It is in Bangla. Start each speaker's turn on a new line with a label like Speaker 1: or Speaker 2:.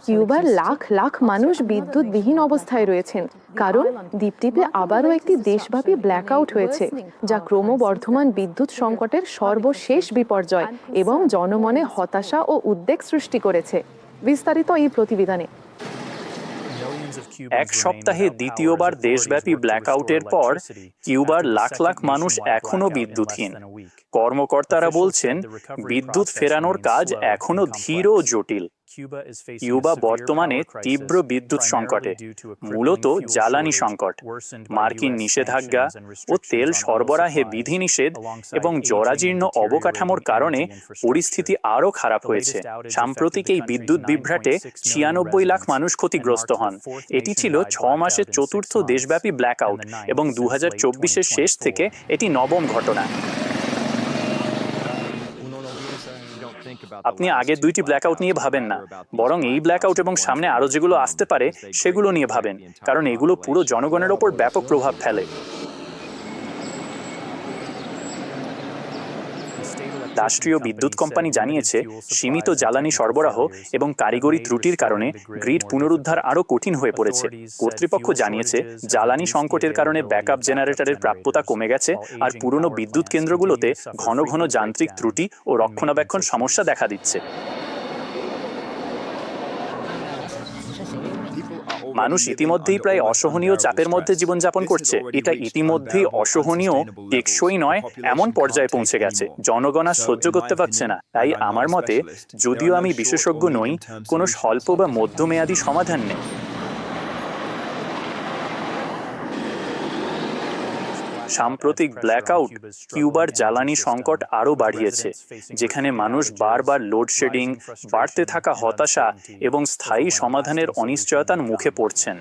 Speaker 1: কিউবার লাখ লাখ মানুষ বিদ্যুৎবিহীন অবস্থায় রয়েছেন, কারণ দ্বীপটিতে আবারও একটি দেশব্যাপী ব্ল্যাকআউট হয়েছে, যা ক্রমবর্ধমান বিদ্যুৎ সংকটের সর্বশেষ বিপর্যয় এবং জনমনে হতাশা ও উদ্বেগ সৃষ্টি করেছে। বিস্তারিত এই প্রতিবেদনে।
Speaker 2: এক সপ্তাহে দ্বিতীয়বার দেশব্যাপী ব্ল্যাকআউটের পর কিউবার লাখ লাখ মানুষ এখনো বিদ্যুৎহীন। কর্মকর্তারা বলছেন, বিদ্যুৎ ফেরানোর কাজ এখনো ধীর ও জটিল। কিউবা বর্তমানে তীব্র বিদ্যুৎ সংকটে, মূলত জ্বালানি সংকট, মার্কিন নিষেধাজ্ঞা ও তেল সরবরাহে বিধিনিষেধ এবং জরাজীর্ণ অবকাঠামোর কারণে পরিস্থিতি আরও খারাপ হয়েছে। সাম্প্রতিক এই বিদ্যুৎ বিভ্রাটে ৯৬ লাখ মানুষ ক্ষতিগ্রস্ত হন। এটি ছিল ৬ মাসের চতুর্থ দেশব্যাপী ব্ল্যাকআউট এবং ২০২৪-এর শেষ থেকে এটি নবম ঘটনা। আপনি আগের দুইটি ব্ল্যাকআউট নিয়ে ভাবেন না, বরং এই ব্ল্যাকআউট এবং সামনে আরও যেগুলো আসতে পারে সেগুলো নিয়ে ভাবেন, কারণ এগুলো পুরো জনগণের ওপর ব্যাপক প্রভাব ফেলে। রাষ্ট্রীয় বিদ্যুৎ কোম্পানি জানিয়েছে, সীমিত জ্বালানি সরবরাহ এবং কারিগরি ত্রুটির কারণে গ্রিড পুনরুদ্ধার আরও কঠিন হয়ে পড়েছে। কর্তৃপক্ষ জানিয়েছে, জ্বালানি সংকটের কারণে ব্যাকআপ জেনারেটরের প্রাপ্যতা কমে গেছে, আর পুরনো বিদ্যুৎ কেন্দ্রগুলোতে ঘন ঘন যান্ত্রিক ত্রুটি ও রক্ষণাবেক্ষণ সমস্যা দেখা দিচ্ছে। মানুষ ইতিমধ্যেই প্রায় অসহনীয় চাপের মধ্যে জীবনযাপন করছে। এটা ইতিমধ্যেই অসহনীয়, টেকসই নয় এমন পর্যায়ে পৌঁছে গেছে। জনগণ আর সহ্য করতে পারছে না। তাই আমার মতে, যদিও আমি বিশেষজ্ঞ নই, কোনো স্বল্প বা মধ্যমেয়াদী সমাধান নেই। সাম্প্রতিক ব্ল্যাকআউট কিউবার জ্বালানি সংকট আরও বাড়িয়েছে, যেখানে মানুষ বারবার লোডশেডিং, বাড়তে থাকা হতাশা এবং স্থায়ী সমাধানের অনিশ্চয়তার মুখে পড়ছেন।